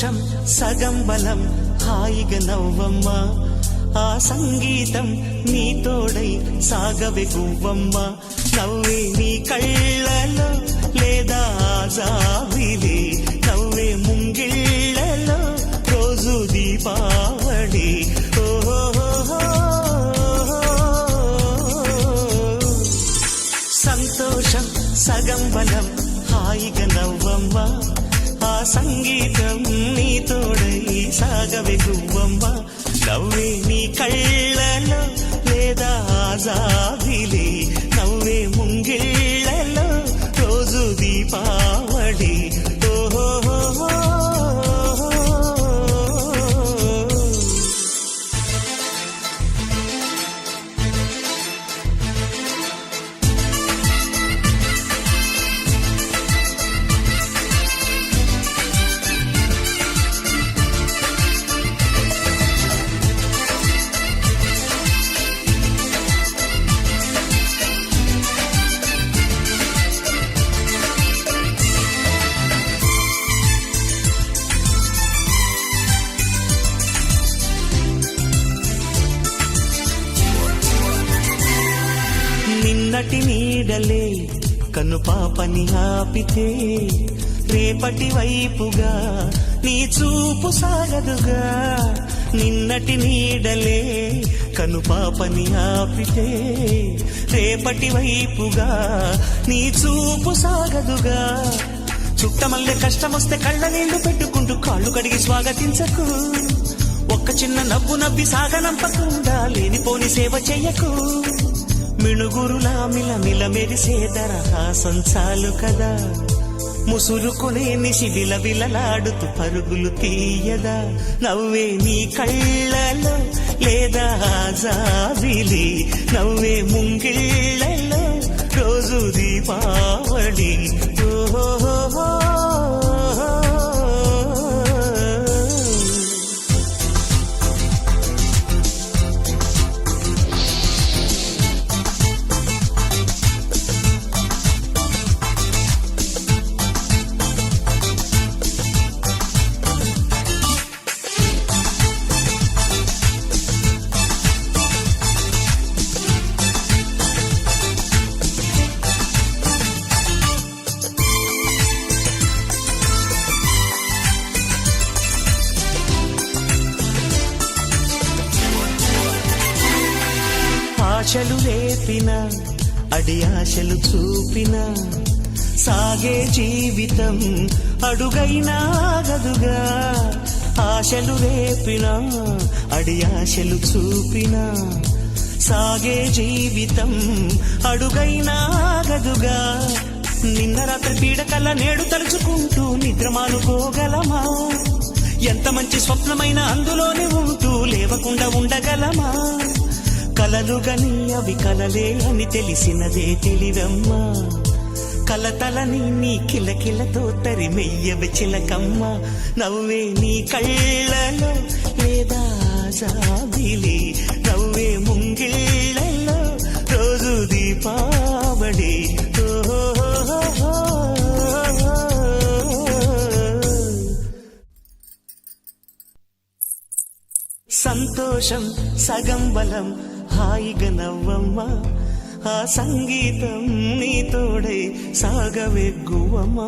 సంతోషం సగం బలం హాయిగా నవ్వమ్మా ఆ సంగీతం నీ తోడై సాగవే గువ్వమ్మ నవ్వే నీ కళ్ళలో లేదా జాబిలి నవ్వే ముంగిళ్ళలో రోజు దీపావళి సంతోషం సగం బలం హాయిగా నవ్వమ్మ ఆ సంగీతం నీ తోడై సాగవే గువ్వమ్మ నవ్వే నీ కళ్ళలో లేదా జాబిలి నవ్వే ముంగిళ్ళలో రోజు దీపావళి నిన్నటి నీడలే కను పాపని ఆపితే రేపటి వైపుగా నీ చూపు సాగదుగా నిన్నటి నీడలే కను పాపని ఆపితే రేపటి వైపుగా నీ చూపు సాగదుగా చుట్టమల్లె కష్టమొస్తే కళ్ళ నీళ్లు పెట్టుకుంటూ కాళ్ళు కడిగి స్వాగతించకు ఒక్క చిన్న నవ్వు నవ్వి సాగనంపకుండా లేనిపోని సేవ చెయ్యకు మిణుగురులా మిలమిల మెరిసే దరహాసం చాలు కదా ముసురుకునే నిశి విలవిలలాడుతూ పరుగులు తీయదా నవ్వే నీ కళ్ళలో లేదా జాబిలి నవ్వే ముంగిళ్ళలో రోజు దీపావళి ఆశలు రేపిన అడి ఆశలు చూపిన సాగే జీవితం అడుగైనా గదుగా ఆశలు రేపిన అడి ఆశలు చూపిన సాగే జీవితం అడుగైనా గదుగా నిన్న రాత్రి పీడకల నేడు తలుచుకుంటూ నిద్రమానుకోగలమా ఎంత మంచి స్వప్నమైన అందులోనే ఉంటూ లేవకుండా ఉండగలమా కలలుగని అవి కలలే అని తెలిసినదే తెలివమ్మా కలతలని నీ కిలకిలతో తరిమెయ్యవి చిలకమ్మ నవ్వే నీ కళ్ళలో లేదా జాబిలి నవ్వే ముంగిళ్ళలో రోజు దీపావళి సంతోషం సగం బలం హాయిగా నవ్వమ్మ ఆ సంగీతం నీ తోడై సాగవే గువ్వమ్మ